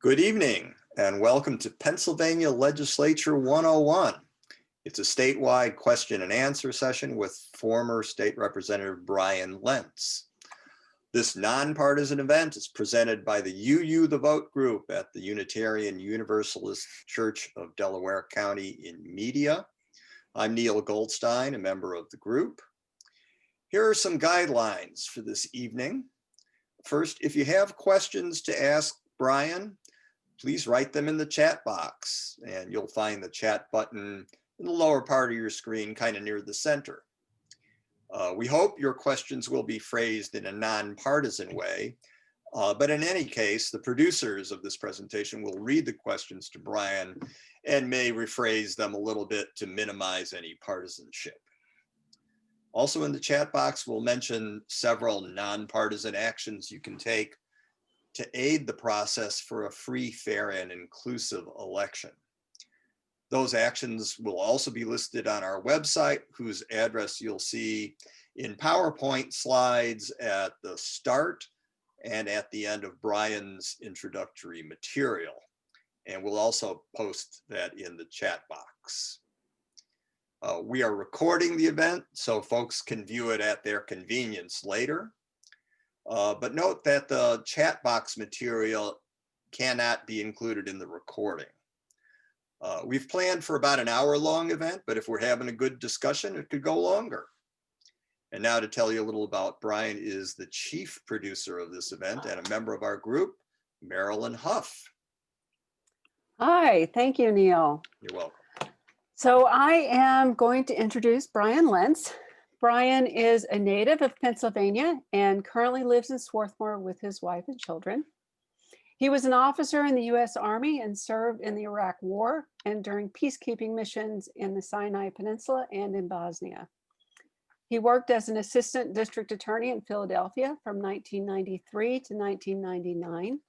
Good evening and welcome to Pennsylvania Legislature 101. It's a statewide question and answer session with former State Representative Brian Lentz. This nonpartisan event is presented by the UU the Vote group at the Unitarian Universalist Church of Delaware County in Media. I'm Neil Goldstein, a member of the group. Here are some guidelines for this evening. First, if you have questions to ask Brian, please write them in the chat box, and you'll find the chat button in the lower part of your screen, kind of near the center. We hope your questions will be phrased in a nonpartisan way, but in any case, the producers of this presentation will read the questions to Brian and may rephrase them a little bit to minimize any partisanship. Also in the chat box, we'll mention several nonpartisan actions you can take to aid the process for a free, fair, and inclusive election. Those actions will also be listed on our website, whose address you'll see in PowerPoint slides at the start and at the end of Brian's introductory material. And we'll also post that in the chat box. We are recording the event so folks can view it at their convenience later. But note that the chat box material cannot be included in the recording. We've planned for about an hour-long event, but if we're having a good discussion, it could go longer. And now to tell you a little about Brian is the chief producer of this event and a member of our group, Marilyn Huff. Hi, thank you, Neil. You're welcome. So I am going to introduce Brian Lentz. Brian is a native of Pennsylvania and currently lives in Swarthmore with his wife and children. He was an officer in the U.S. Army and served in the Iraq War and during peacekeeping missions in the Sinai Peninsula and in Bosnia. He worked as an assistant district attorney in Philadelphia from 1993 to 1999.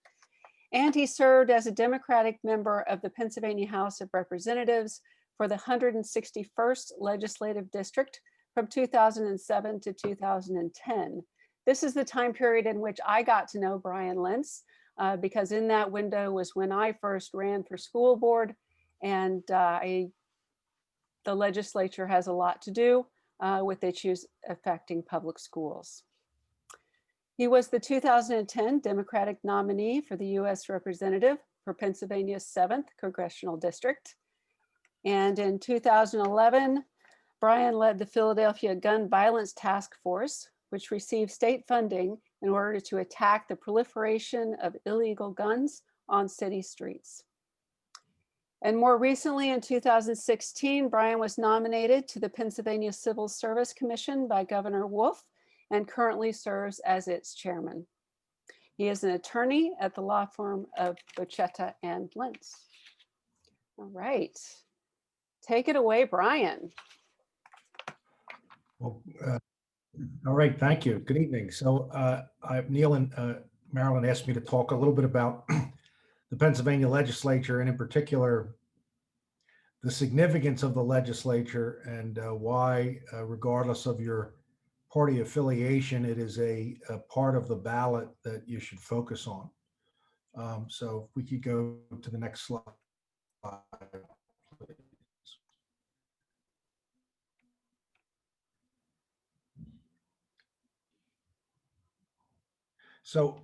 And he served as a Democratic member of the Pennsylvania House of Representatives for the 161st Legislative District from 2007 to 2010. This is the time period in which I got to know Brian Lentz, because in that window was when I first ran for school board, and the legislature has a lot to do with issues affecting public schools. He was the 2010 Democratic nominee for the U.S. Representative for Pennsylvania's 7th Congressional District. And in 2011, Brian led the Philadelphia Gun Violence Task Force, which received state funding in order to attack the proliferation of illegal guns on city streets. And more recently, in 2016, Brian was nominated to the Pennsylvania Civil Service Commission by Governor Wolf and currently serves as its chairman. He is an attorney at the law firm of Bochetta and Lentz. All right, take it away, Brian. Well, all right, thank you. Good evening. So Neil and Marilyn asked me to talk a little bit about the Pennsylvania legislature, and in particular, the significance of the legislature and why, regardless of your party affiliation, it is a part of the ballot that you should focus on. So if we could go to the next slide. So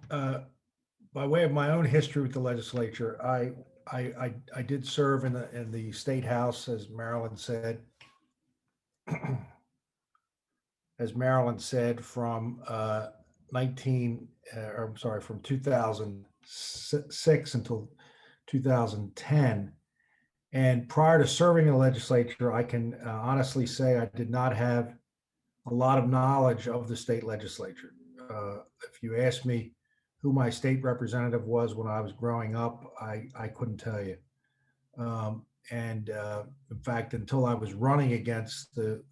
by way of my own history with the legislature, I did serve in the state house, as Marilyn said, from from 2006 until 2010. And prior to serving in the legislature, I can honestly say I did not have a lot of knowledge of the state legislature. If you ask me who my state representative was when I was growing up, I couldn't tell you. In fact, until I was running against the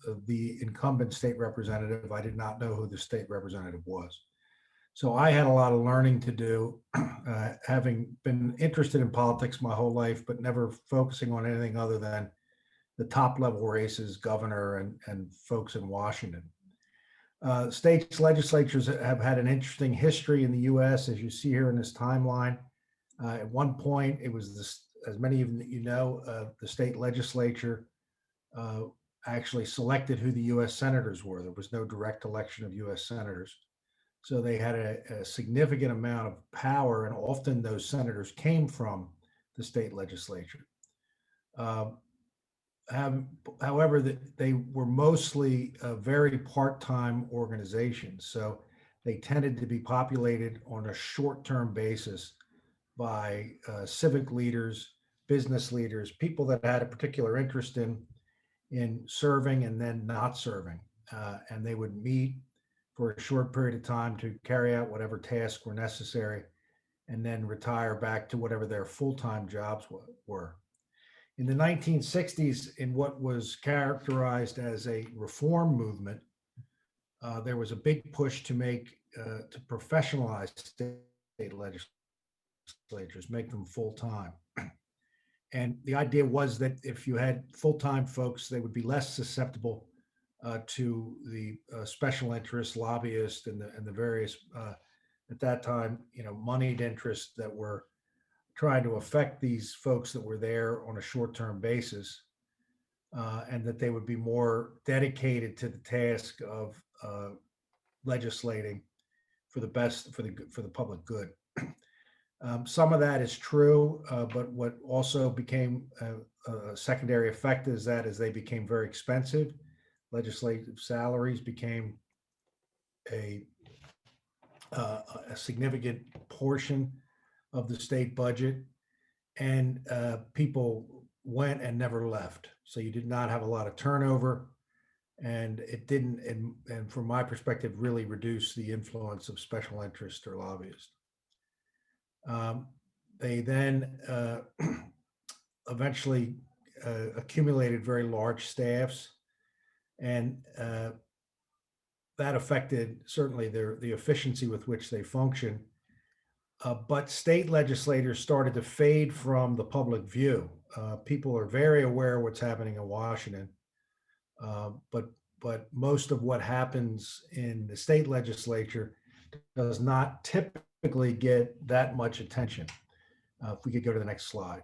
incumbent state representative, I did not know who the state representative was. So I had a lot of learning to do, having been interested in politics my whole life, but never focusing on anything other than the top level races, governor and folks in Washington. States legislatures have had an interesting history in the U.S., as you see here in this timeline. At one point, it was this, as many of you know, the state legislature uh, actually selected who the U.S. senators were. There was no direct election of U.S. senators. So they had a significant amount of power, and often those senators came from the state legislature. Uh, However, they were mostly very part-time organizations. So they tended to be populated on a short-term basis by civic leaders, business leaders, people that had a particular interest in serving and then not serving. And they would meet for a short period of time to carry out whatever tasks were necessary and then retire back to whatever their full-time jobs were. In the 1960s, in what was characterized as a reform movement, there was a big push to to professionalize state legislatures, make them full-time. And the idea was that if you had full-time folks, they would be less susceptible to the special interests, lobbyists, and the various at that time, moneyed interests that were trying to affect these folks that were there on a short-term basis, and that they would be more dedicated to the task of legislating for the best for the public good. Some of that is true, but what also became a secondary effect is that as they became very expensive, legislative salaries became a significant portion of the state budget, and people went and never left. So you did not have a lot of turnover, and it didn't, and from my perspective, really reduce the influence of special interest or lobbyists. They then eventually accumulated very large staffs, and that affected certainly the efficiency with which they function. But state legislators started to fade from the public view. People are very aware of what's happening in Washington, but most of what happens in the state legislature does not typically get that much attention. If we could go to the next slide.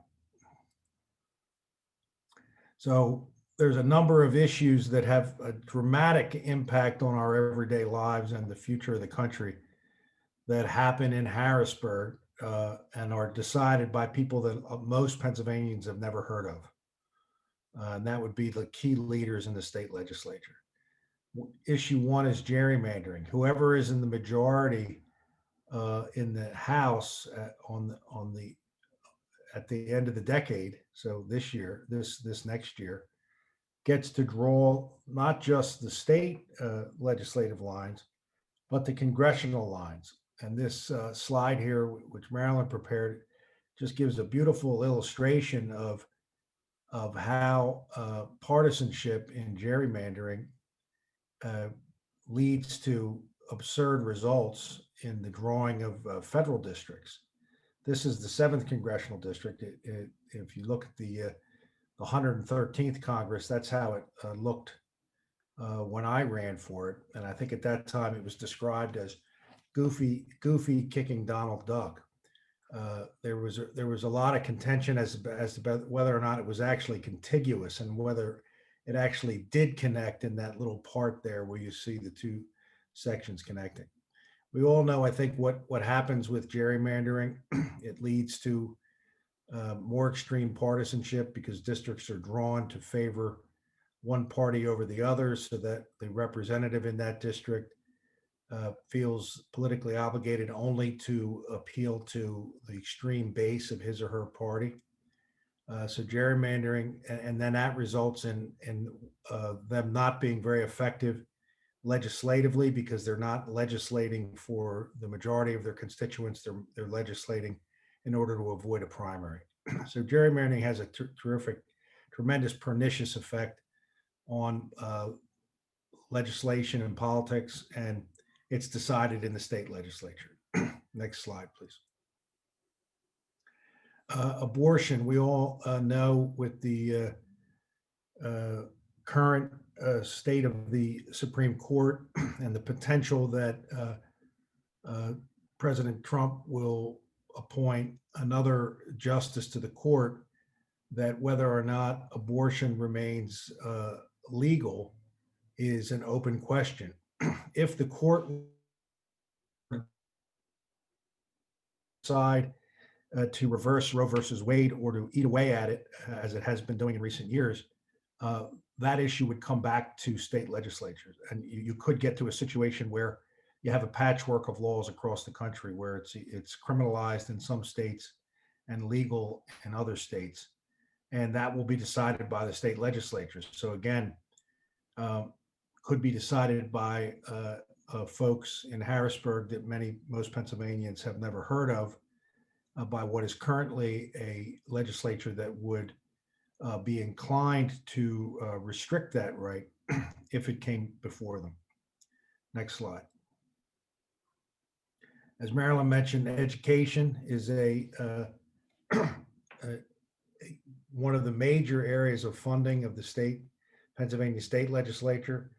So there's a number of issues that have a dramatic impact on our everyday lives and the future of the country that happen in Harrisburg and are decided by people that most Pennsylvanians have never heard of. And that would be the key leaders in the state legislature. Issue one is gerrymandering. Whoever is in the majority in the House at the end of the decade, so this year, this next year, gets to draw not just the state legislative lines, but the congressional lines. And this slide here, which Marilyn prepared, just gives a beautiful illustration of how partisanship in gerrymandering leads to absurd results in the drawing of federal districts. This is the 7th congressional district. If you look at the 113th Congress, that's how it looked when I ran for it. And I think at that time it was described as Goofy kicking Donald Duck. There was a lot of contention as to whether or not it was actually contiguous and whether it actually did connect in that little part there where you see the two sections connecting. We all know, I think, what happens with gerrymandering. It leads to more extreme partisanship because districts are drawn to favor one party over the other, so that the representative in that district feels politically obligated only to appeal to the extreme base of his or her party. So gerrymandering, and then that results in them not being very effective legislatively because they're not legislating for the majority of their constituents. They're legislating in order to avoid a primary. So gerrymandering has a tremendous pernicious effect on legislation and politics, and it's decided in the state legislature. Next slide, please. Abortion, we all know with the current state of the Supreme Court and the potential that President Trump will appoint another justice to the court, that whether or not abortion remains legal is an open question. If the court decide to reverse Roe versus Wade or to eat away at it, as it has been doing in recent years, that issue would come back to state legislatures. And you could get to a situation where you have a patchwork of laws across the country where it's criminalized in some states and legal in other states. And that will be decided by the state legislatures. So again, could be decided by folks in Harrisburg that most Pennsylvanians have never heard of, by what is currently a legislature that would be inclined to restrict that right if it came before them. Next slide. As Marilyn mentioned, education is one of the major areas of funding of the Pennsylvania state legislature.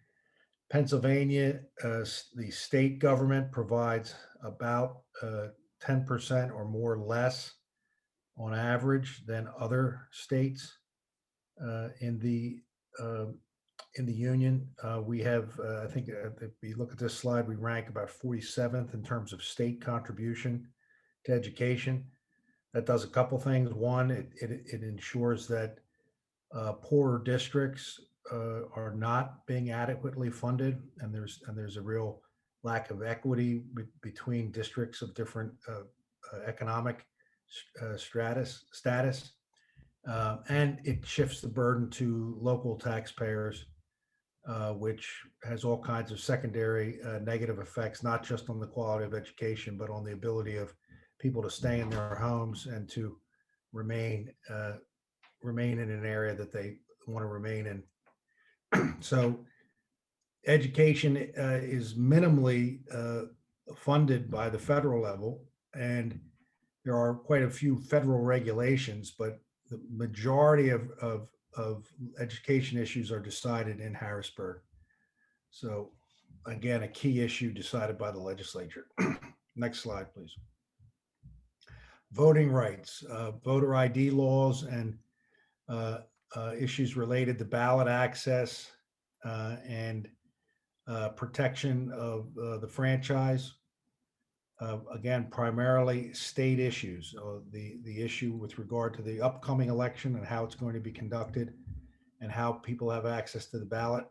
Pennsylvania, the state government provides about 10% or more less on average than other states in the union. We have, I think, if we look at this slide, we rank about 47th in terms of state contribution to education. That does a couple things. One, it ensures that poorer districts are not being adequately funded, and there's a real lack of equity between districts of different economic status. And it shifts the burden to local taxpayers, which has all kinds of secondary negative effects, not just on the quality of education, but on the ability of people to stay in their homes and to remain in an area that they want to remain in. So education is minimally funded by the federal level, and there are quite a few federal regulations, but the majority of education issues are decided in Harrisburg. So again, a key issue decided by the legislature. Next slide, please. Voting rights, voter ID laws, and issues related to ballot access and protection of the franchise. Again, primarily state issues. The issue with regard to the upcoming election and how it's going to be conducted and how people have access to the ballot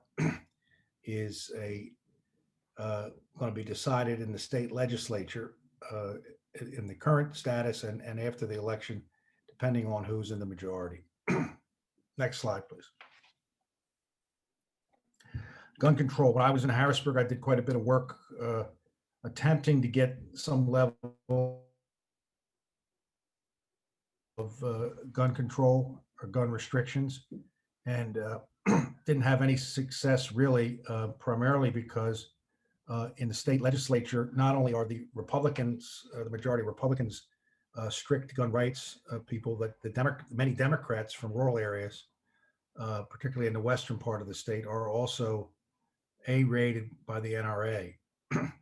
is going to be decided in the state legislature in the current status and after the election, depending on who's in the majority. Next slide, please. Gun control. When I was in Harrisburg, I did quite a bit of work attempting to get some level of gun control or gun restrictions, and didn't have any success really, primarily because in the state legislature, not only are the Republicans, the majority of Republicans, strict gun rights people, but many Democrats from rural areas, particularly in the western part of the state, are also A-rated by the NRA.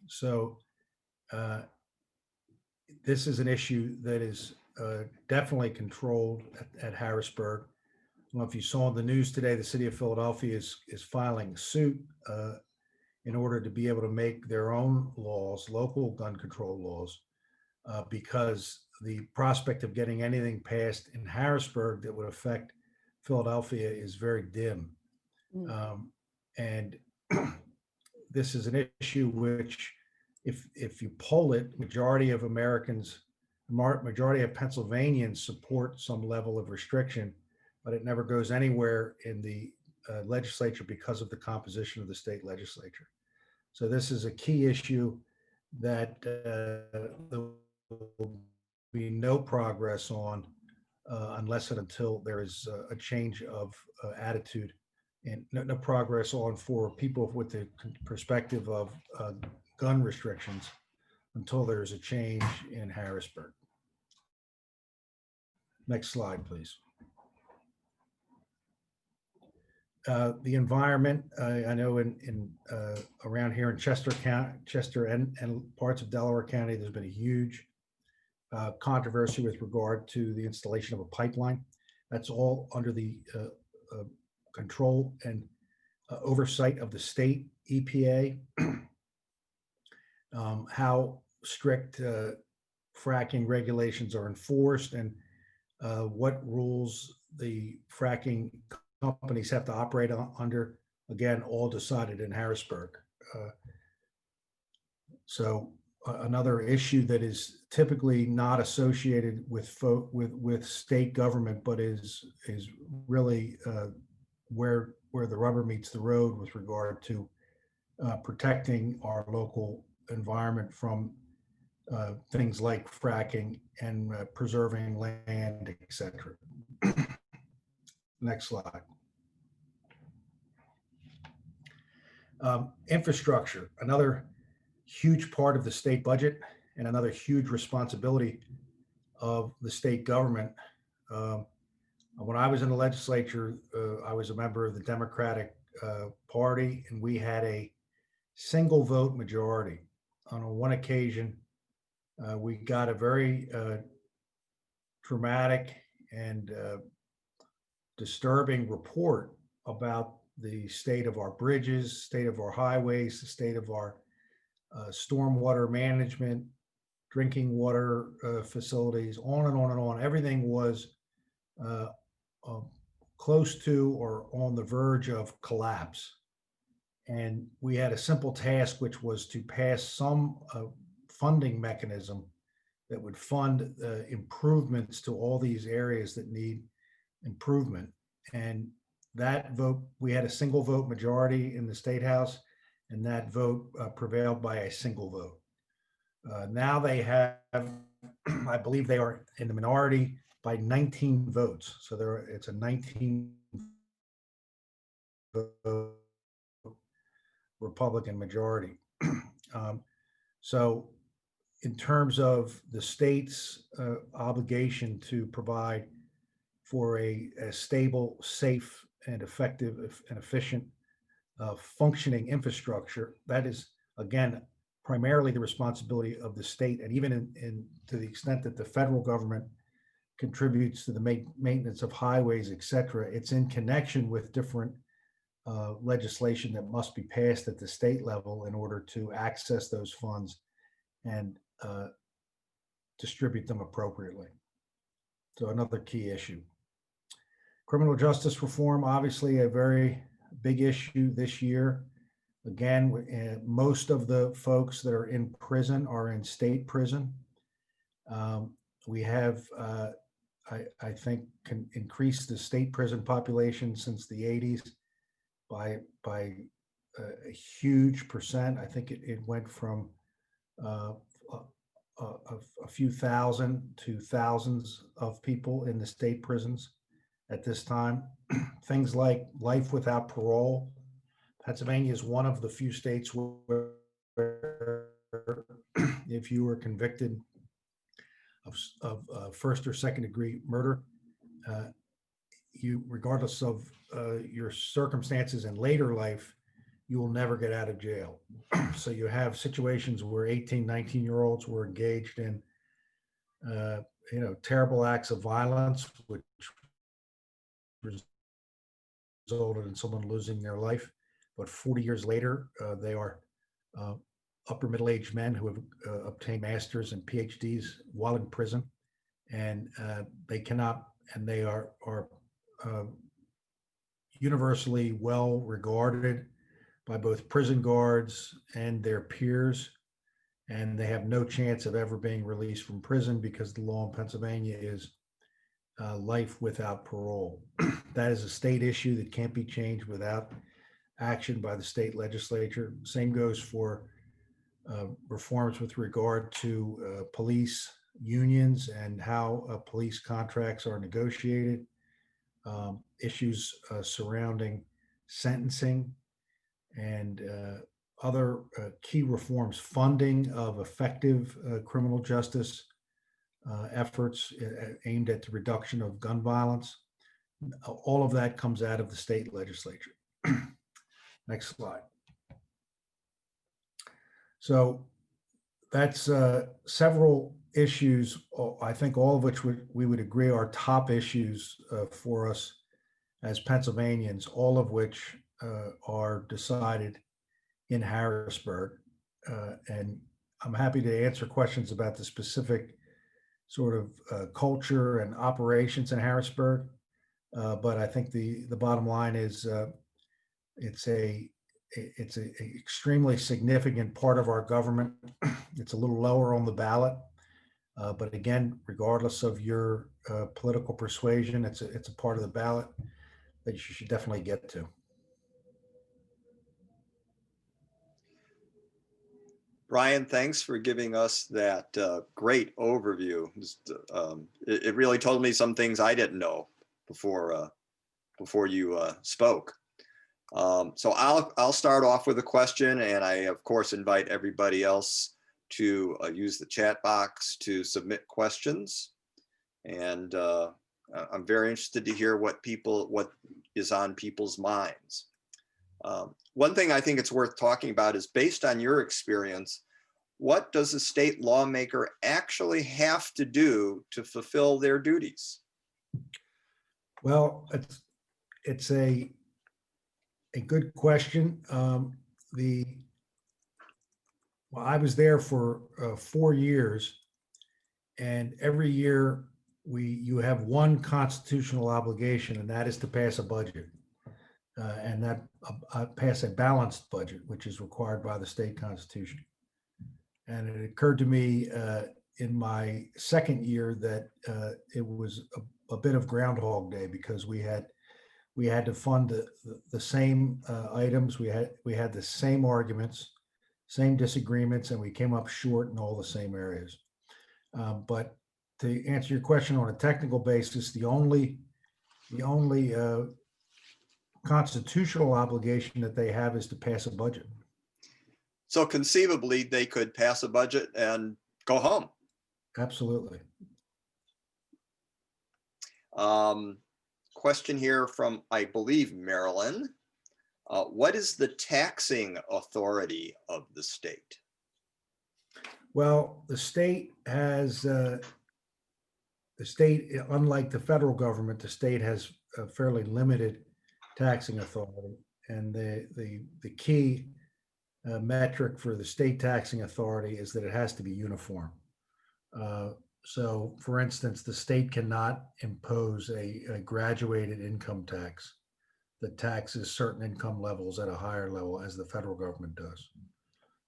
So this is an issue that is definitely controlled at Harrisburg. I don't know if you saw in the news today, the city of Philadelphia is filing suit in order to be able to make their own laws, local gun control laws, because the prospect of getting anything passed in Harrisburg that would affect Philadelphia is very dim. And this is an issue which, if you poll it, majority of Pennsylvanians support some level of restriction, but it never goes anywhere in the legislature because of the composition of the state legislature. So this is a key issue that there will be no progress on unless and until there is a change of attitude, and no progress on for people with the perspective of gun restrictions until there's a change in Harrisburg. Next slide, please. The environment, I know in around here in Chester County, Chester and parts of Delaware County, there's been a huge controversy with regard to the installation of a pipeline. That's all under the control and oversight of the state EPA. How strict fracking regulations are enforced and what rules the fracking companies have to operate under, again, all decided in Harrisburg. So another issue that is typically not associated with state government, but is really where the rubber meets the road with regard to protecting our local environment from things like fracking and preserving land, etc. Next slide. Infrastructure, another huge part of the state budget and another huge responsibility of the state government. When I was in the legislature, I was a member of the Democratic Party, and we had a single vote majority. On one occasion, we got a very dramatic and disturbing report about the state of our bridges, state of our highways, the state of our stormwater management, drinking water facilities, on and on and on. Everything was close to or on the verge of collapse. And we had a simple task, which was to pass some funding mechanism that would fund improvements to all these areas that need improvement. And that vote, we had a single vote majority in the State House, and that vote prevailed by a single vote. Now they have, I believe they are in the minority by 19 votes. So it's a 19 vote Republican majority. So in terms of the state's obligation to provide for a stable, safe, and effective and efficient functioning infrastructure, that is, again, primarily the responsibility of the state, and even in to the extent that the federal government contributes to the maintenance of highways, et cetera, it's in connection with different legislation that must be passed at the state level in order to access those funds and distribute them appropriately. So another key issue. Criminal justice reform, obviously a very big issue this year. Again, most of the folks that are in prison are in state prison. We have, I think, can increase the state prison population since the 80s by a huge percent. I think it went from a few thousand to thousands of people in the state prisons at this time. Things like life without parole. Pennsylvania is one of the few states where if you were convicted of first or second degree murder, you, regardless of your circumstances in later life, you will never get out of jail. So you have situations where 18, 19-year-olds were engaged in, terrible acts of violence, which resulted in someone losing their life. But 40 years later, they are upper middle-aged men who have obtained masters and PhDs while in prison, and they are universally well regarded by both prison guards and their peers, and they have no chance of ever being released from prison because the law in Pennsylvania is life without parole. That is a state issue that can't be changed without action by the state legislature. Same goes for reforms with regard to police unions and how police contracts are negotiated, issues surrounding sentencing, and other key reforms, funding of effective criminal justice efforts aimed at the reduction of gun violence. All of that comes out of the state legislature. Next slide. So that's several issues, I think all of which we would agree are top issues for us as Pennsylvanians, all of which are decided in Harrisburg. And I'm happy to answer questions about the specific sort of culture and operations in Harrisburg. But I think the bottom line is it's a extremely significant part of our government. It's a little lower on the ballot, but again, regardless of your political persuasion, it's a part of the ballot that you should definitely get to. Brian, thanks for giving us that great overview. It really told me some things I didn't know before you spoke. So I'll start off with a question, and I of course invite everybody else to use the chat box to submit questions. And I'm very interested to hear what is on people's minds. One thing I think it's worth talking about is, based on your experience, what does a state lawmaker actually have to do to fulfill their duties? Well, it's a good question. Well, I was there for 4 years, and every year you have one constitutional obligation, and that is to pass a budget, and that pass a balanced budget, which is required by the state constitution. And it occurred to me in my second year that it was a bit of Groundhog Day, because we had to fund the same items. We had the same arguments, same disagreements, and we came up short in all the same areas. But to answer your question on a technical basis, the only constitutional obligation that they have is to pass a budget. So conceivably, they could pass a budget and go home. Absolutely. Question here from, I believe, Maryland. What is the taxing authority of the state? Well, the state has, unlike the federal government, the state has a fairly limited taxing authority. And the key metric for the state taxing authority is that it has to be uniform. So, for instance, the state cannot impose a graduated income tax that taxes certain income levels at a higher level as the federal government does.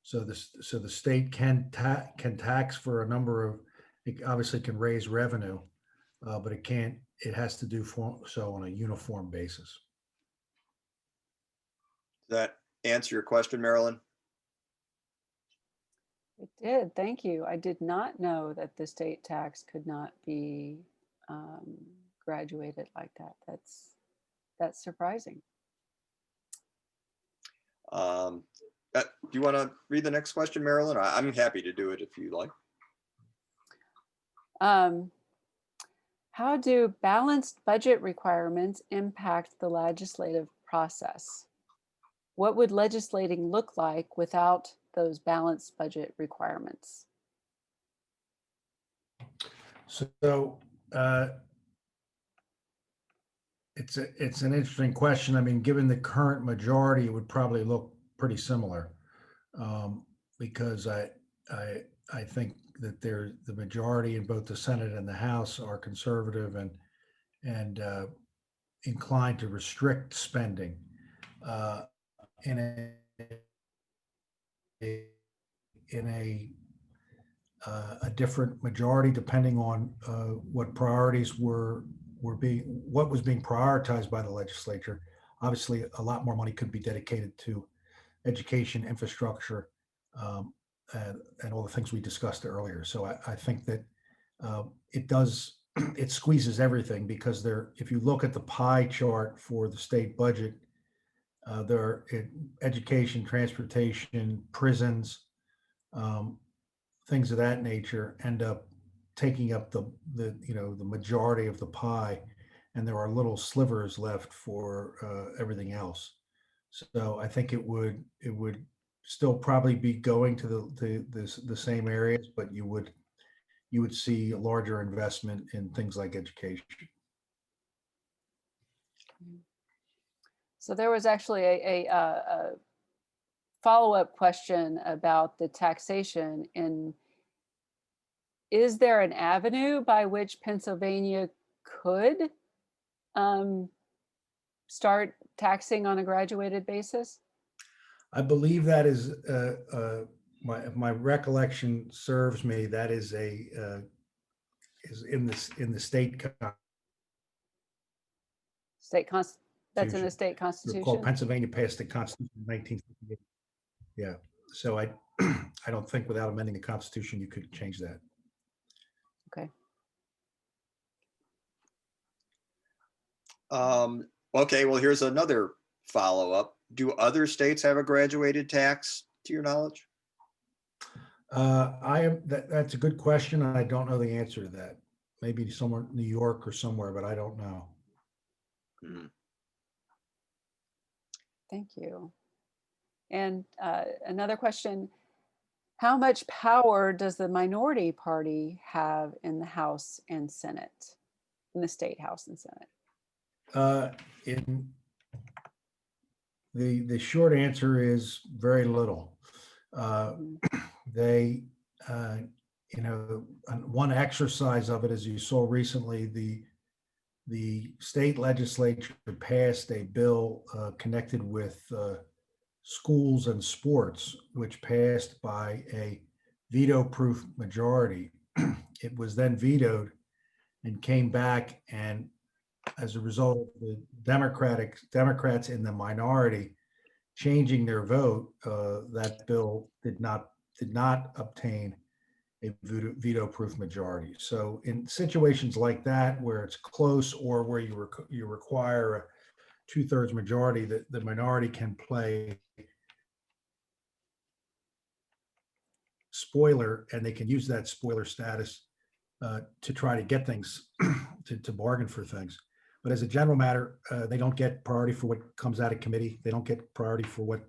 So the state can tax for a number of, it obviously can raise revenue, but it has to do so on a uniform basis. Does that answer your question, Marilyn? It did. Thank you. I did not know that the state tax could not be graduated like that. That's surprising. Do you want to read the next question, Marilyn? I'm happy to do it if you like. How do balanced budget requirements impact the legislative process? What would legislating look like without those balanced budget requirements? So it's an interesting question. I mean, given the current majority, it would probably look pretty similar, because I think that the majority in both the Senate and the House are conservative and inclined to restrict spending in a different majority, depending on what priorities what was being prioritized by the legislature. Obviously, a lot more money could be dedicated to education, infrastructure, and all the things we discussed earlier. So I think that it squeezes everything, because if you look at the pie chart for the state budget, education, transportation, prisons, things of that nature end up taking up the majority of the pie, and there are little slivers left for everything else. So I think it would still probably be going to the same areas, but you would you would see a larger investment in things like education. So there was actually a follow-up question about the taxation. Is there an avenue by which Pennsylvania could start taxing on a graduated basis? I believe that is, if my recollection serves me, that is is in the state That's in the constitution. state Recall constitution? Pennsylvania passed the Constitution in 1958. Yeah, so I don't think without amending the Constitution you could change that. Okay. Okay, well, here's another follow-up. Do other states have a graduated tax, to your knowledge? That's a good question. I don't know the answer to that. Maybe somewhere in New York or somewhere, but I don't know. Hmm. Thank you. And another question, how much power does the minority party have in the House and Senate, in the state House and Senate? In the short answer is very little. They, one exercise of it, as you saw recently, the state legislature passed a bill connected with schools and sports, which passed by a veto-proof majority. It was then vetoed and came back, and as a result, the Democrats in the minority changing their vote, that bill did not obtain a veto-proof majority. So in situations like that, where it's close or where you require a 2/3 majority, the minority can play spoiler, and they can use that spoiler status to try to get things, to bargain for things. But as a general matter, they don't get priority for what comes out of committee. They don't get priority for what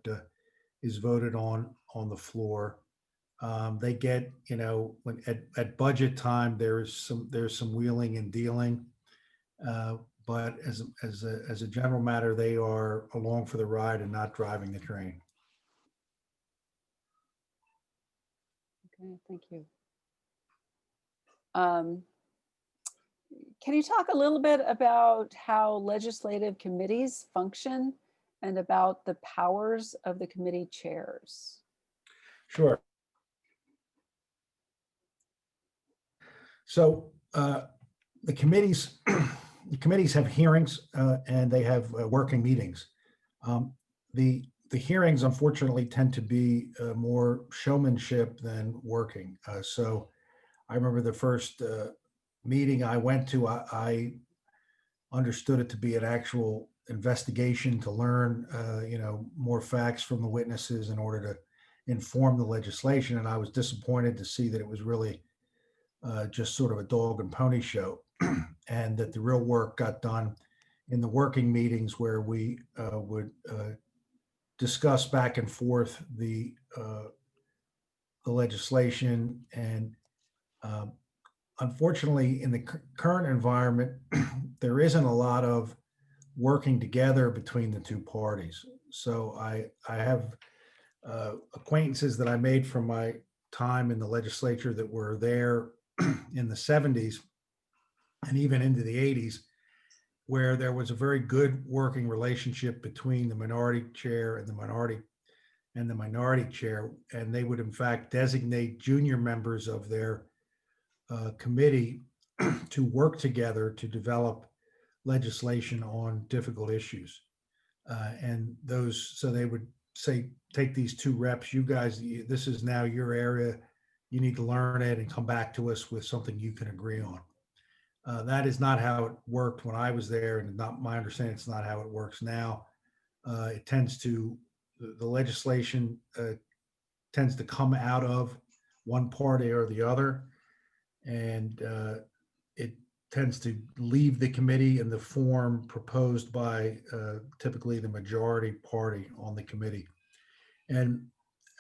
is voted on the floor. They get, when at budget time, there's some wheeling and dealing. But as a general matter, they are along for the ride and not driving the train. Okay, thank you. Can you talk a little bit about how legislative committees function and about the powers of the committee chairs? Sure. So the committees have hearings and they have working meetings. The hearings, unfortunately, tend to be more showmanship than working. So I remember the first meeting I went to, I understood it to be an actual investigation to learn, more facts from the witnesses in order to inform the legislation. And I was disappointed to see that it was really just sort of a dog and pony show, and that the real work got done in the working meetings where we would discuss back and forth the legislation. And unfortunately, in the current environment, there isn't a lot of working together between the two parties. So I have acquaintances that I made from my time in the legislature that were there in the 70s and even into the 80s, where there was a very good working relationship between the minority chair and the minority chair, and they would in fact designate junior members of their committee to work together to develop legislation on difficult issues. So they would say, take these two reps, you guys, this is now your area, you need to learn it and come back to us with something you can agree on. That is not how it worked when I was there, and not my understanding, it's not how it works now. It tends to, the legislation tends to come out of one party or the other, and it tends to leave the committee in the form proposed by typically the majority party on the committee. And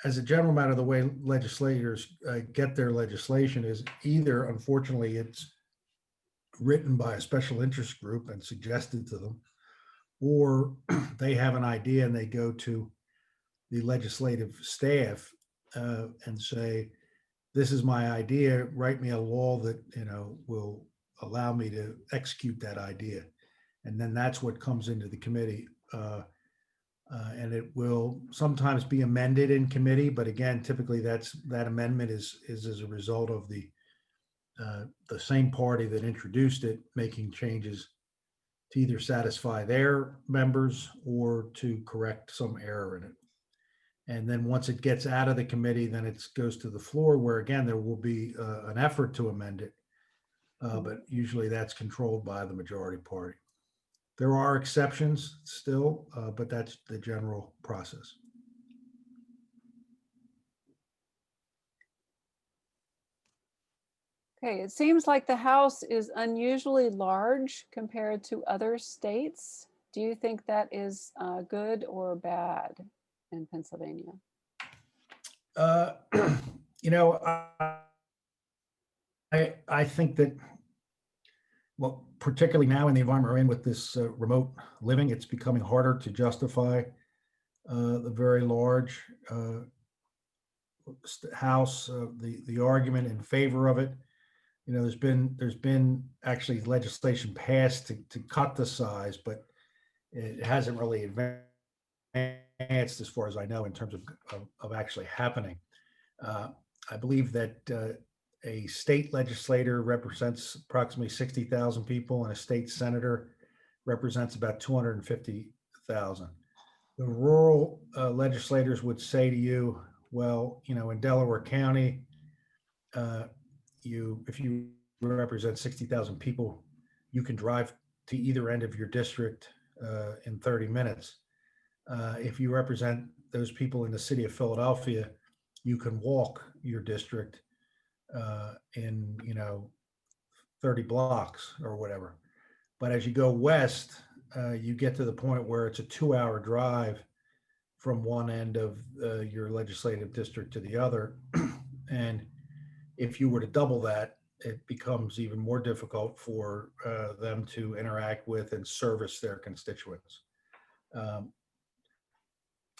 as a general matter, the way legislators get their legislation is either, unfortunately, it's written by a special interest group and suggested to them, or they have an idea and they go to the legislative staff and say, this is my idea, write me a law that, will allow me to execute that idea. And then that's what comes into the committee. And it will sometimes be amended in committee, but again, typically that amendment is as a result of the same party that introduced it making changes to either satisfy their members or to correct some error in it. And then once it gets out of the committee, then it goes to the floor where again, there will be an effort to amend it. But usually that's controlled by the majority party. There are exceptions still, but that's the general process. Okay, it seems like the House is unusually large compared to other states. Do you think that is good or bad in Pennsylvania? I think that, well, particularly now in the environment we're in with this remote living, it's becoming harder to justify the very large House. The argument in favor of it, there's been actually legislation passed to cut the size, but it hasn't really advanced as far as I know in terms of actually happening. I believe that a state legislator represents approximately 60,000 people and a state senator represents about 250,000. The rural legislators would say to you, well, in Delaware County, if you represent 60,000 people, you can drive to either end of your district in 30 minutes. If you represent those people in the city of Philadelphia, you can walk your district in 30 blocks or whatever. But as you go west, you get to the point where it's a 2-hour drive from one end of your legislative district to the other. And if you were to double that, it becomes even more difficult for them to interact with and service their constituents.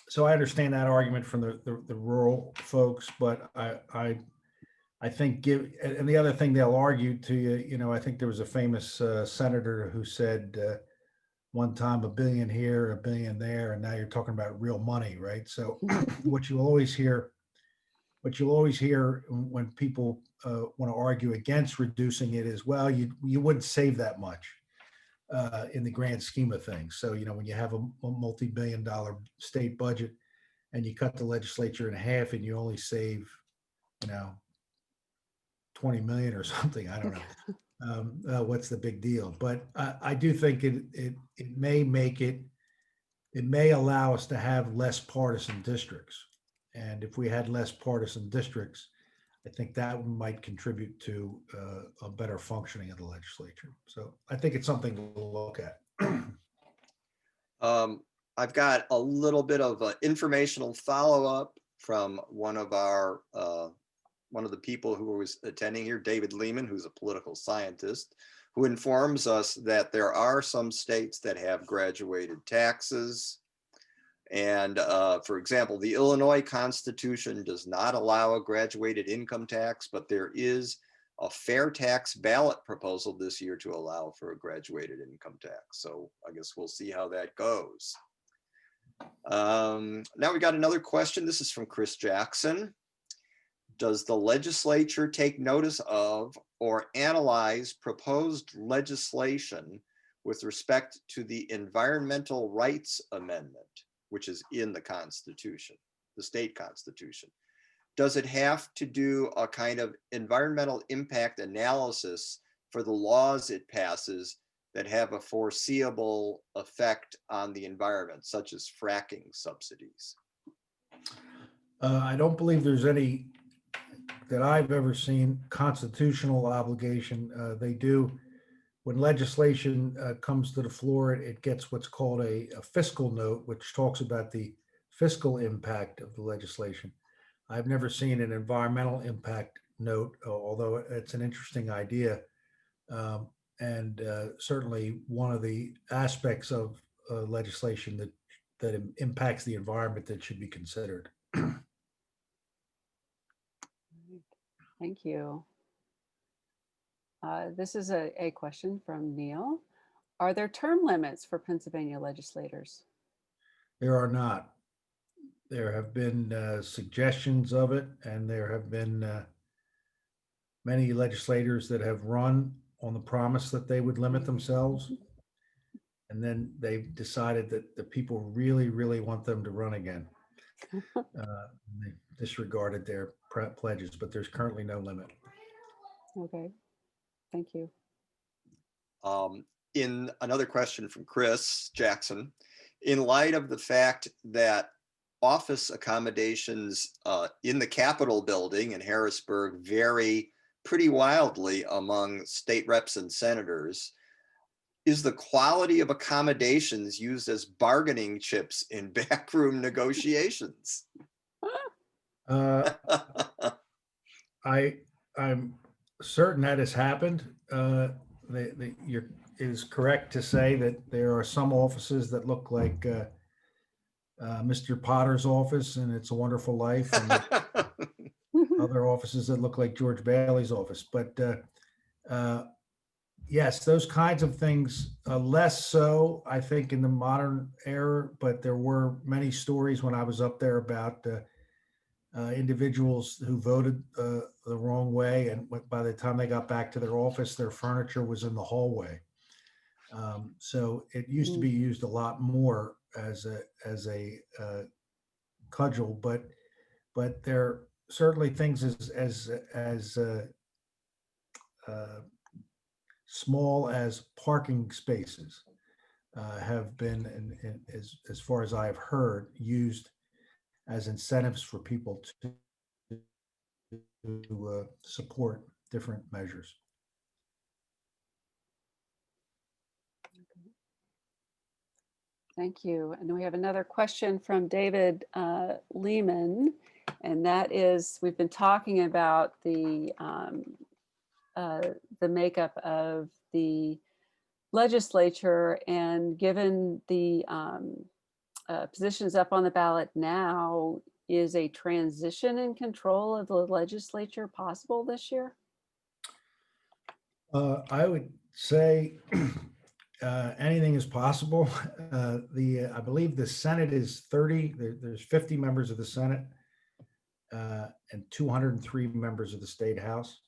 So I understand that argument from the rural folks, but I think and the other thing they'll argue to you, I think there was a famous senator who said one time $1 billion here, $1 billion there, and now you're talking about real money, right? So what you'll always hear when people want to argue against reducing it is, well, you wouldn't save that much in the grand scheme of things. So, when you have a multi-billion-dollar state budget and you cut the legislature in half and you only save, 20 million or something, I don't know. What's the big deal? But I do think it may allow us to have less partisan districts. And if we had less partisan districts, I think that might contribute to a better functioning of the legislature. So I think it's something to look at. I've got a little bit of an informational follow-up from one of the people who was attending here, David Lehman, who's a political scientist, who informs us that there are some states that have graduated taxes. And for example, the Illinois Constitution does not allow a graduated income tax, but there is a fair tax ballot proposal this year to allow for a graduated income tax. So I guess we'll see how that goes. Now we got another question. This is from Chris Jackson. Does the legislature take notice of or analyze proposed legislation with respect to the Environmental Rights Amendment, which is in the Constitution, the state constitution? Does it have to do a kind of environmental impact analysis for the laws it passes that have a foreseeable effect on the environment, such as fracking subsidies? I don't believe there's any that I've ever seen constitutional obligation. They do, when legislation comes to the floor, it gets what's called a fiscal note, which talks about the fiscal impact of the legislation. I've never seen an environmental impact note, although it's an interesting idea. Um, and certainly one of the aspects of legislation that impacts the environment that should be considered. Thank you. This is a question from Neil. Are there term limits for Pennsylvania legislators? There are not. There have been suggestions of it, and there have been many legislators that have run on the promise that they would limit themselves. And then they've decided that the people really, really want them to run again. They disregarded their pledges, but there's currently no limit. Okay, thank you. In another question from Chris Jackson, in light of the fact that office accommodations in the Capitol building in Harrisburg vary pretty wildly among state reps and senators, is the quality of accommodations used as bargaining chips in backroom negotiations? I'm certain that has happened. It is correct to say that there are some offices that look like Mr. Potter's office and It's a Wonderful Life, and other offices that look like George Bailey's office. But yes, those kinds of things, less so, I think, in the modern era, but there were many stories when I was up there about individuals who voted the wrong way, and by the time they got back to their office, their furniture was in the hallway. So it used to be used a lot more as a cudgel, but there are certainly things as small as parking spaces have been, as far as I've heard, used as incentives for people to support different measures. Thank you. And we have another question from David Lehman, and that is, we've been talking about the makeup of the legislature, and given the positions up on the ballot now, is a transition in control of the legislature possible this year? I would say anything is possible. I believe the Senate is 30. There's 50 members of the Senate and 203 members of the State House.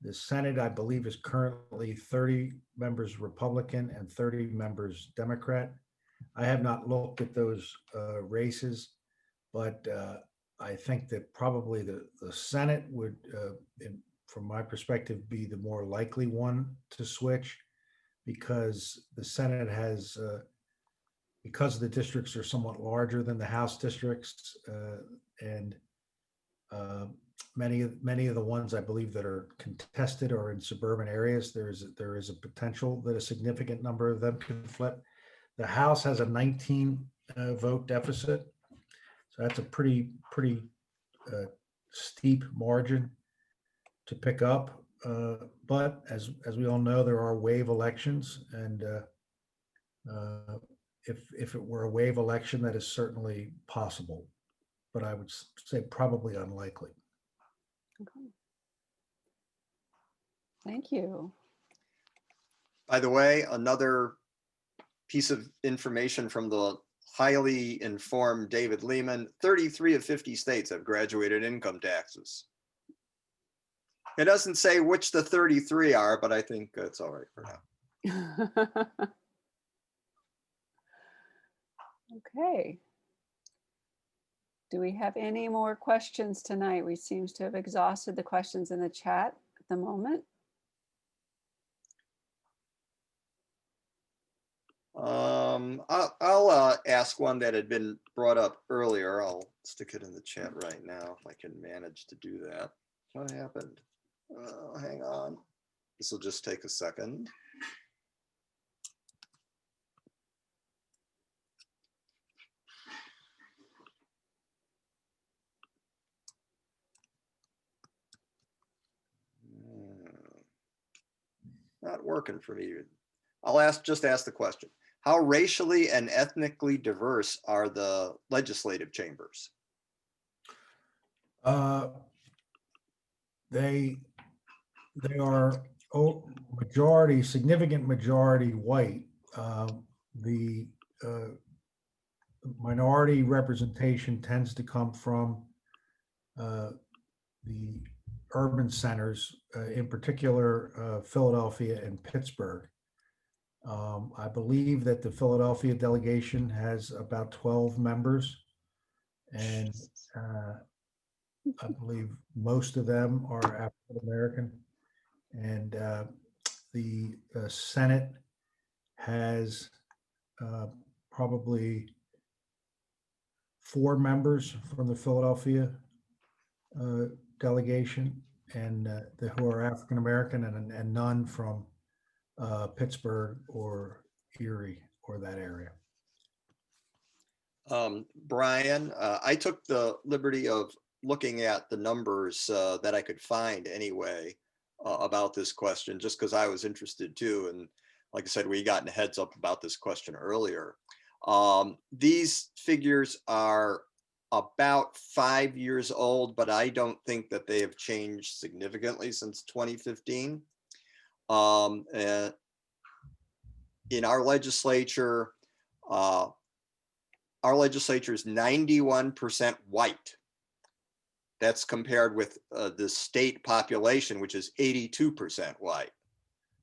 The Senate, I believe, is currently 30 members Republican and 30 members Democrat. I have not looked at those races, but I think that probably the Senate would, from my perspective, be the more likely one to switch, because the Senate has, because the districts are somewhat larger than the House districts, and many of the ones I believe that are contested are in suburban areas. There is a potential that a significant number of them can flip. The House has a 19 vote deficit, so that's a pretty steep margin to pick up. But as we all know, there are wave elections, and if it were a wave election, that is certainly possible, but I would say probably unlikely. Okay. Thank you. By the way, another piece of information from the highly informed David Lehman: 33 of 50 states have graduated income taxes. It doesn't say which the 33 are, but I think it's all right for now. Okay. Do we have any more questions tonight? We seem to have exhausted the questions in the chat at the moment. I'll ask one that had been brought up earlier. I'll stick it in the chat right now if I can manage to do that. What happened? Hang on. This will just take a second. not working for me. I'll just ask the question. How racially and ethnically diverse are the legislative chambers? They are significant majority white. The minority representation tends to come from the urban centers, in particular Philadelphia and Pittsburgh. I believe that the Philadelphia delegation has about 12 members, and I believe most of them are African American. And the Senate has probably 4 members from the Philadelphia delegation, and who are African American, and none from Pittsburgh or Erie or that area. Brian, I took the liberty of looking at the numbers that I could find anyway about this question, just because I was interested too. And like I said, we got a heads up about this question earlier. These figures are about 5 years old, but I don't think that they have changed significantly since 2015. In our legislature is 91% white. That's compared with the state population, which is 82% white.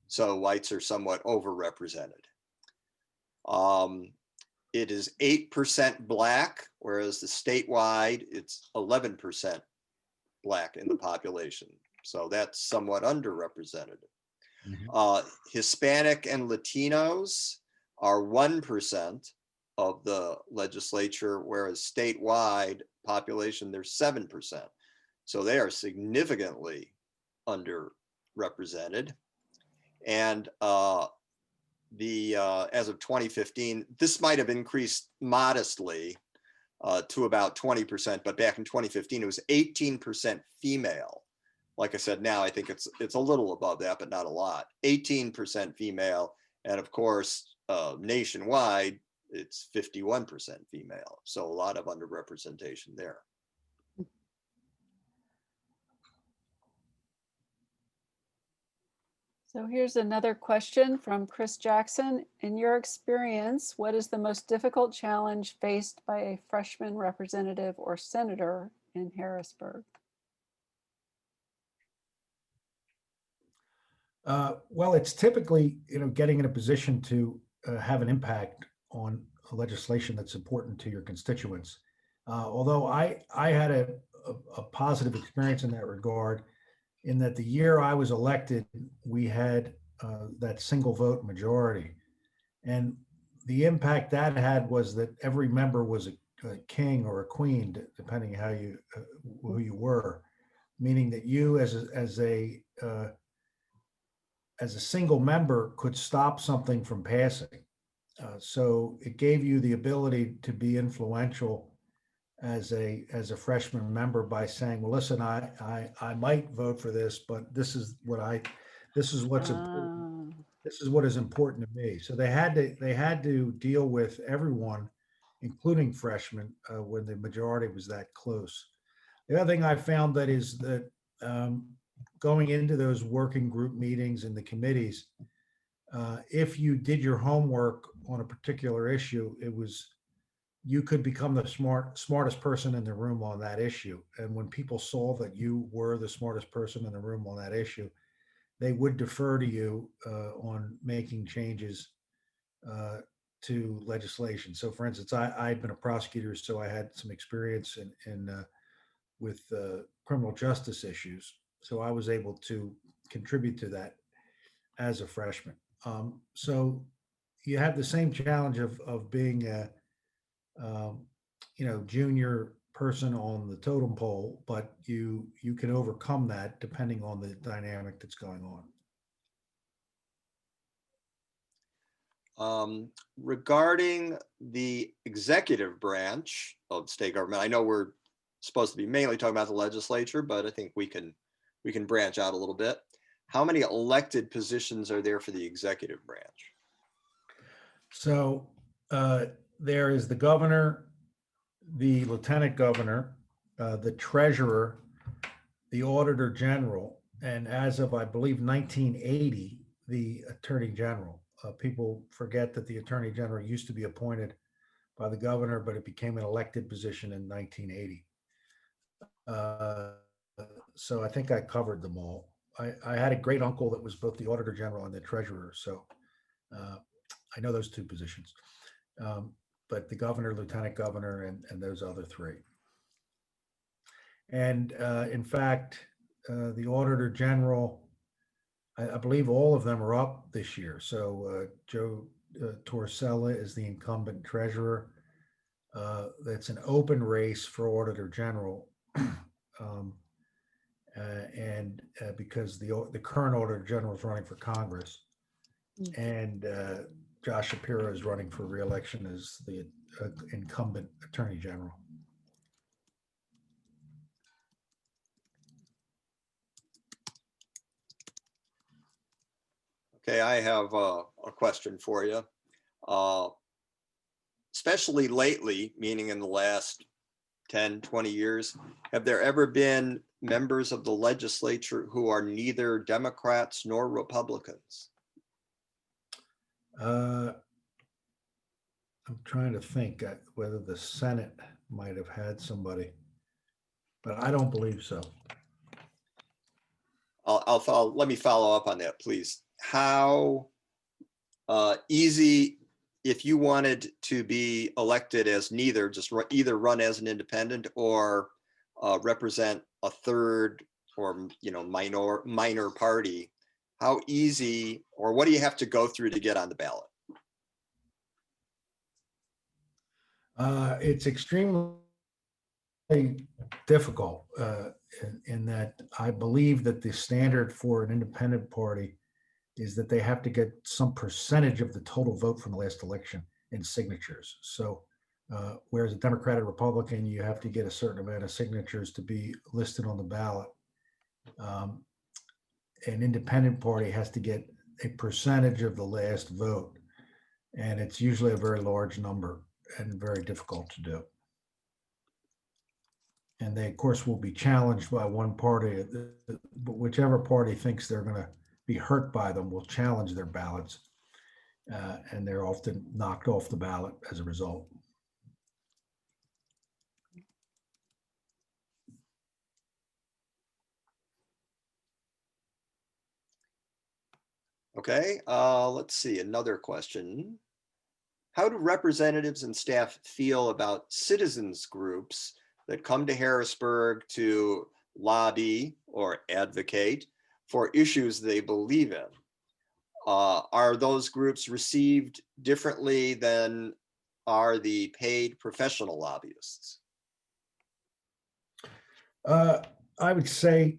So whites are somewhat overrepresented. It is 8% black, whereas the statewide, it's 11% black in the population. So that's somewhat underrepresented. Hispanic and Latinos are 1% of the legislature, whereas statewide population, they're 7%. So they are significantly underrepresented. And as of 2015, this might have increased modestly to about 20%, but back in 2015, it was 18% female. Like I said, now I think it's a little above that, but not a lot. 18% female, and of course, nationwide, it's 51% female. So a lot of underrepresentation there. So here's another question from Chris Jackson. In your experience, what is the most difficult challenge faced by a freshman representative or senator in Harrisburg? Well, it's typically, getting in a position to have an impact on legislation that's important to your constituents. Although I had a positive experience in that regard, in that the year I was elected, we had that single vote majority. And the impact that had was that every member was a king or a queen, depending how who you were, meaning that you as a single member could stop something from passing. So it gave you the ability to be influential as a freshman member by saying, well, listen, I might vote for this, but this is what is important to me. So they had to deal with everyone, including freshmen, when the majority was that close. The other thing I found that going into those working group meetings and the committees, if you did your homework on a particular issue, you could become the smartest person in the room on that issue. And when people saw that you were the smartest person in the room on that issue, they would defer to you on making changes to legislation. So for instance, I'd been a prosecutor, so I had some experience with criminal justice issues. So I was able to contribute to that as a freshman. So you have the same challenge of being a junior person on the totem pole, but you can overcome that depending on the dynamic that's going on. Regarding the executive branch of state government, I know we're supposed to be mainly talking about the legislature, but I think we can branch out a little bit. how many elected positions are there for the executive branch? So there is the governor, the lieutenant governor, the treasurer, the auditor general, and as of, I believe, 1980, the attorney general. People forget that the attorney general used to be appointed by the governor, but it became an elected position in 1980. So I think I covered them all. I had a great uncle that was both the auditor general and the treasurer, so I know those two positions. But the governor, lieutenant governor, and those other three. And in fact, the auditor general, I believe all of them are up this year. So Joe Torsella is the incumbent treasurer. That's an open race for auditor general. And because the current auditor general is running for Congress, and Josh Shapiro is running for re-election as the incumbent attorney general. Okay, I have a question for you. Especially lately, meaning in the last 10, 20 years, have there ever been members of the legislature who are neither Democrats nor Republicans? I'm trying to think whether the Senate might have had somebody, but I don't believe so. Let me follow up on that, please. How easy, if you wanted to be elected as neither, just either run as an independent or represent a third or minor party, how easy, or what do you have to go through to get on the ballot? It's extremely difficult in that I believe that the standard for an independent party is that they have to get some percentage of the total vote from the last election in signatures. So whereas a Democrat or Republican, you have to get a certain amount of signatures to be listed on the ballot. An independent party has to get a percentage of the last vote. And it's usually a very large number and very difficult to do. And they, of course, will be challenged by one party, but whichever party thinks they're going to be hurt by them will challenge their ballots. And they're often knocked off the ballot as a result. Okay, let's see, another question. How do representatives and staff feel about citizens groups that come to Harrisburg to lobby or advocate for issues they believe in? Are those groups received differently than are the paid professional lobbyists? I would say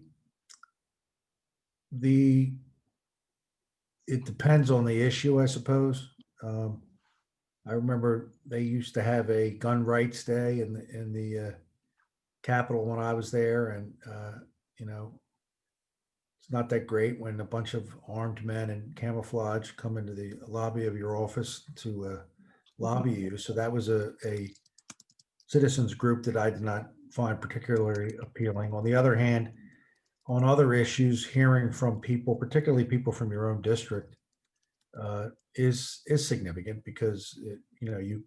it depends on the issue, I suppose. I remember they used to have a gun rights day in the Capitol when I was there, and it's not that great when a bunch of armed men in camouflage come into the lobby of your office to lobby you. So that was a citizens group that I did not find particularly appealing. On the other hand, on other issues, hearing from people, particularly people from your own district, is significant because you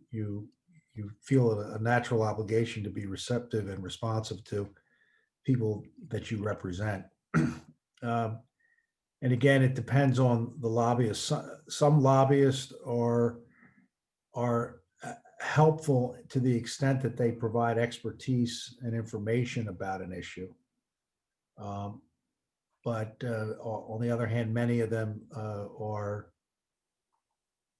feel a natural obligation to be receptive and responsive to people that you represent. And again, it depends on the lobbyist. Some lobbyists are helpful to the extent that they provide expertise and information about an issue. But on the other hand, many of them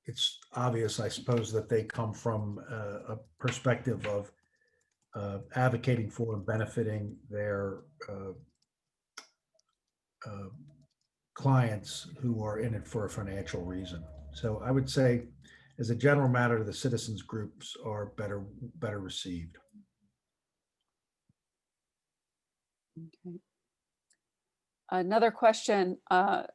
it's obvious, I suppose, that they come from a perspective of advocating for and benefiting their clients who are in it for a financial reason. So I would say, as a general matter, the citizens groups are better received. Okay. Another question, are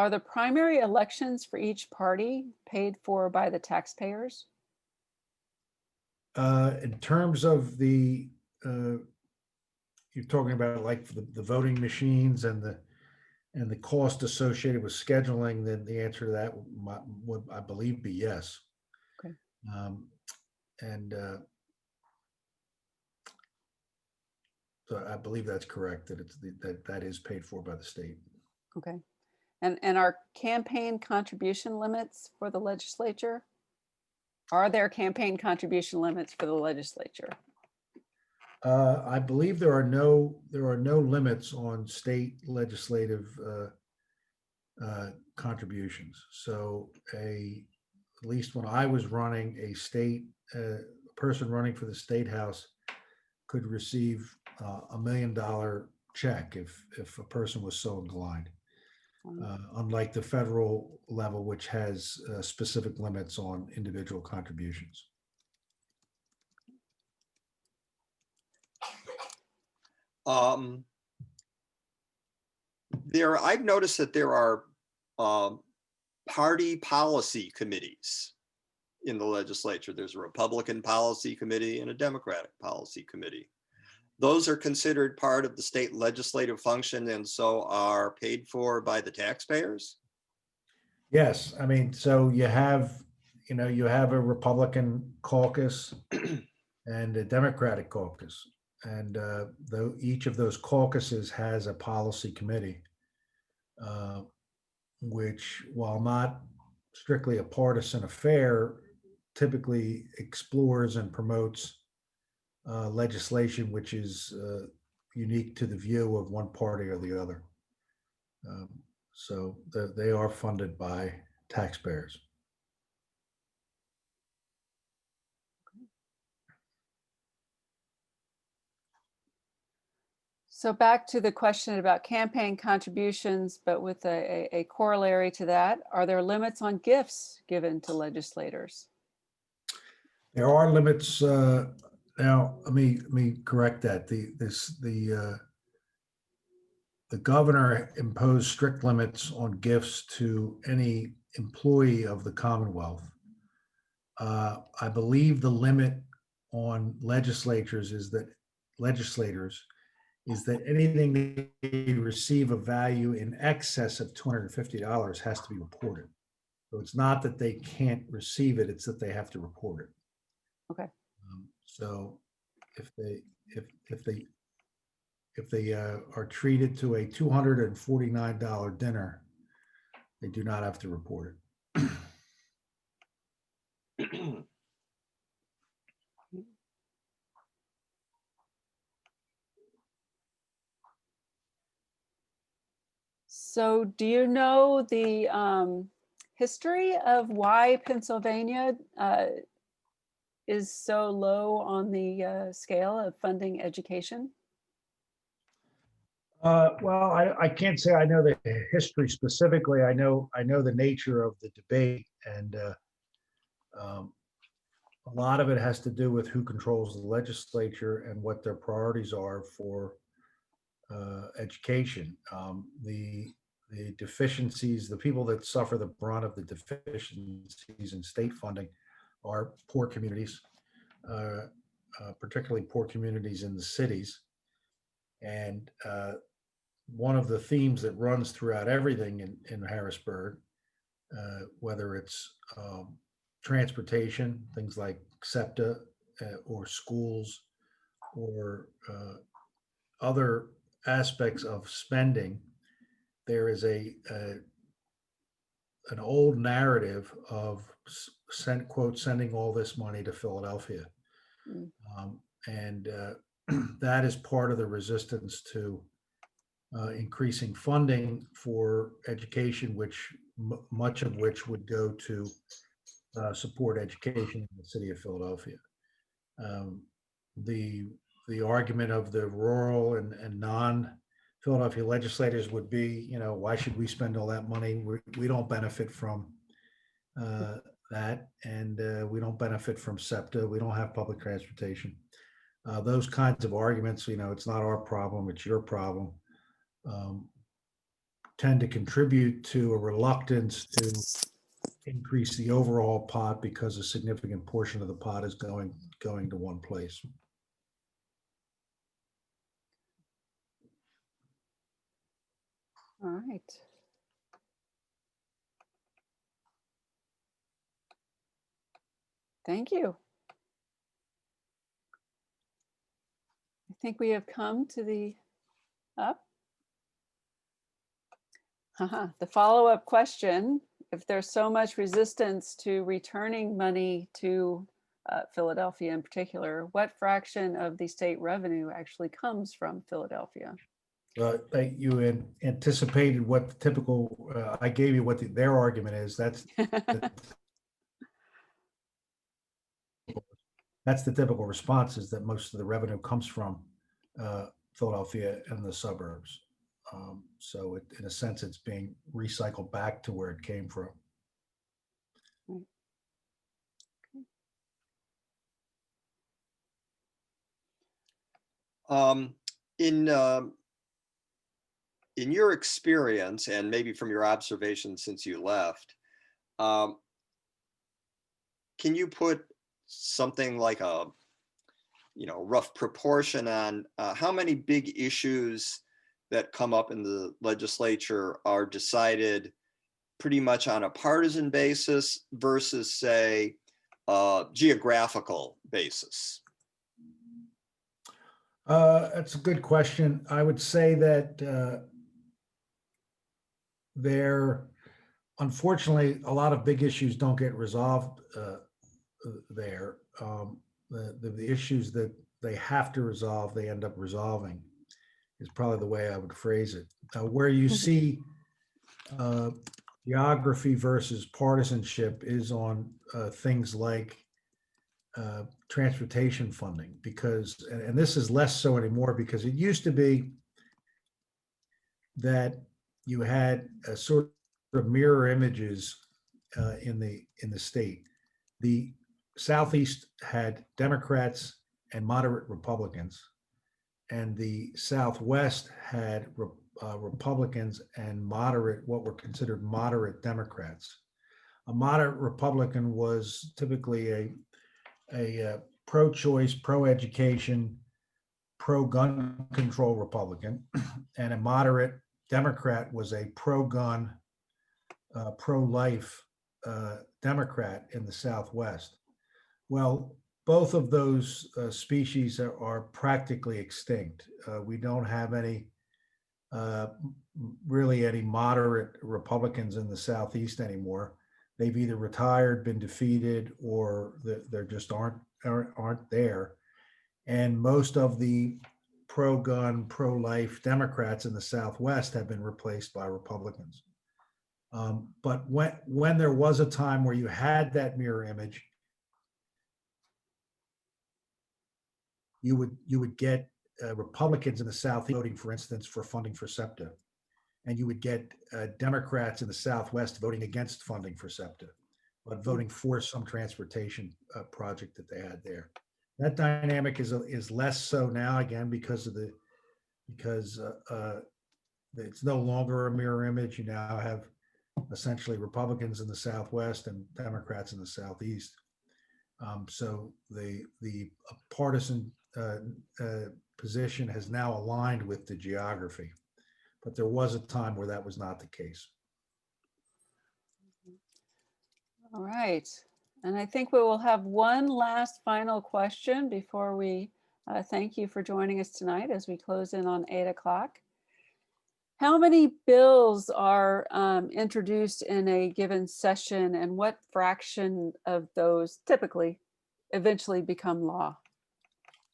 the primary elections for each party paid for by the taxpayers? In terms of the, you're talking about like the voting machines and the cost associated with scheduling, then the answer to that would, I believe, be yes. Okay. And so I believe that's correct, that that is paid for by the state. Okay. And are campaign contribution limits for the legislature? Are there campaign contribution limits for the legislature? I believe there are no limits on state legislative contributions. So at least when I was running, a person running for the state house could receive $1 million check if a person was so inclined. Unlike the federal level, which has specific limits on individual contributions. I've noticed that there are party policy committees in the legislature. There's a Republican policy committee and a Democratic policy committee. Those are considered part of the state legislative function and so are paid for by the taxpayers? Yes, I mean, so you have a Republican caucus and a Democratic caucus, and though each of those caucuses has a policy committee, which, while not strictly a partisan affair, typically explores and promotes legislation which is unique to the view of one party or the other. So they are funded by taxpayers. So back to the question about campaign contributions, but with a corollary to that, are there limits on gifts given to legislators? There are limits. Now, let me correct that. The governor imposed strict limits on gifts to any employee of the Commonwealth. I believe the limit on legislators is that anything they receive of value in excess of $250 has to be reported. So it's not that they can't receive it; it's that they have to report it. Okay. So if they are treated to a $249 dinner, they do not have to report it. So do you know the history of why Pennsylvania is so low on the scale of funding education? Well, I can't say I know the history specifically. I know the nature of the debate, and a lot of it has to do with who controls the legislature and what their priorities are for education. The deficiencies, the people that suffer the brunt of the deficiencies in state funding are poor communities, particularly poor communities in the cities. And one of the themes that runs throughout everything in Harrisburg, whether it's transportation, things like SEPTA, or schools, or other aspects of spending, there is an old narrative of sending all this money to Philadelphia. And that is part of the resistance to increasing funding for education, which much of which would go to support education in the city of Philadelphia. The argument of the rural and non-Philadelphia legislators would be, why should we spend all that money? We don't benefit from that, and we don't benefit from SEPTA. We don't have public transportation. Those kinds of arguments, it's not our problem, it's your problem. tend to contribute to a reluctance to increase the overall pot because a significant portion of the pot is going to one place. All right. Thank you. I think we have come to the the follow-up question. If there's so much resistance to returning money to Philadelphia in particular, what fraction of the state revenue actually comes from Philadelphia? You anticipated what the typical, I gave you what their argument is. That's the typical response, is that most of the revenue comes from Philadelphia and the suburbs. So in a sense, it's being recycled back to where it came from. In your experience, and maybe from your observations since you left, can you put something like a rough proportion on how many big issues that come up in the legislature are decided pretty much on a partisan basis versus, say, geographical basis? That's a good question. I would say that unfortunately, a lot of big issues don't get resolved there. The issues that they have to resolve, they end up resolving, is probably the way I would phrase it. Where you see geography versus partisanship is on things like transportation funding, because, and this is less so anymore, because it used to be that you had a sort of mirror images in the state. The Southeast had Democrats and moderate Republicans, and the Southwest had Republicans and what were considered moderate Democrats. A moderate Republican was typically a pro-choice, pro-education, pro-gun control Republican, and a moderate Democrat was a pro-gun, pro-life Democrat in the Southwest. Well, both of those species are practically extinct. We don't have really any moderate Republicans in the Southeast anymore. They've either retired, been defeated, or there just aren't there. And most of the pro-gun, pro-life Democrats in the Southwest have been replaced by Republicans. But when there was a time where you had that mirror image, you would get Republicans in the South voting, for instance, for funding for SEPTA. And you would get Democrats in the Southwest voting against funding for SEPTA, but voting for some transportation project that they had there. That dynamic is less so now, again, because it's no longer a mirror image. You now have essentially Republicans in the Southwest and Democrats in the Southeast. So the partisan position has now aligned with the geography, but there was a time where that was not the case. All right. And I think we will have one last final question before we thank you for joining us tonight as we close in on 8 o'clock. How many bills are introduced in a given session, and what fraction of those typically eventually become law?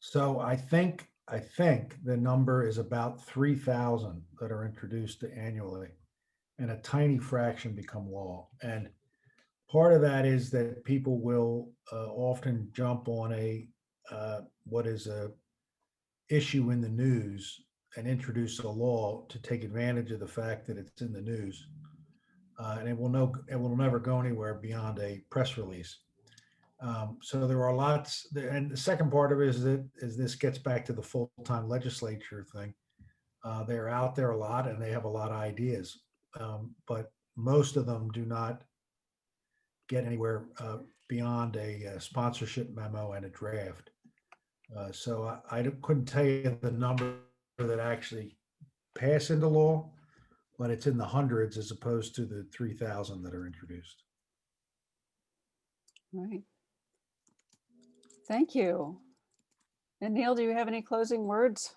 So I think the number is about 3,000 that are introduced annually, and a tiny fraction become law. And part of that is that people will often jump on what is a issue in the news and introduce a law to take advantage of the fact that it's in the news, and it will never go anywhere beyond a press release. So there are lots, and the second part of it is this gets back to the full-time legislature thing. They're out there a lot, and they have a lot of ideas. but most of them do not get anywhere beyond a sponsorship memo and a draft. So I couldn't tell you the number that actually pass into law, but it's in the hundreds as opposed to the 3,000 that are introduced. Right. Thank you. And Neil, do you have any closing words?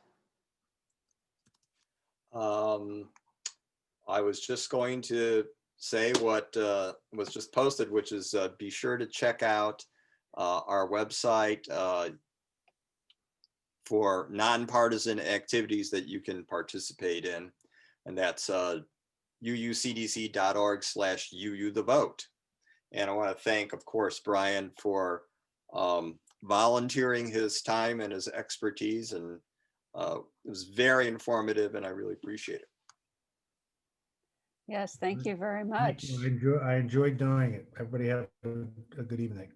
I was just going to say what was just posted, which is be sure to check out our website for nonpartisan activities that you can participate in. And that's uucdc.org/UU the vote. And I want to thank, of course, Brian for volunteering his time and his expertise. And it was very informative and I really appreciate it. Yes, thank you very Thank much. you. I enjoyed doing it. Everybody have a good evening.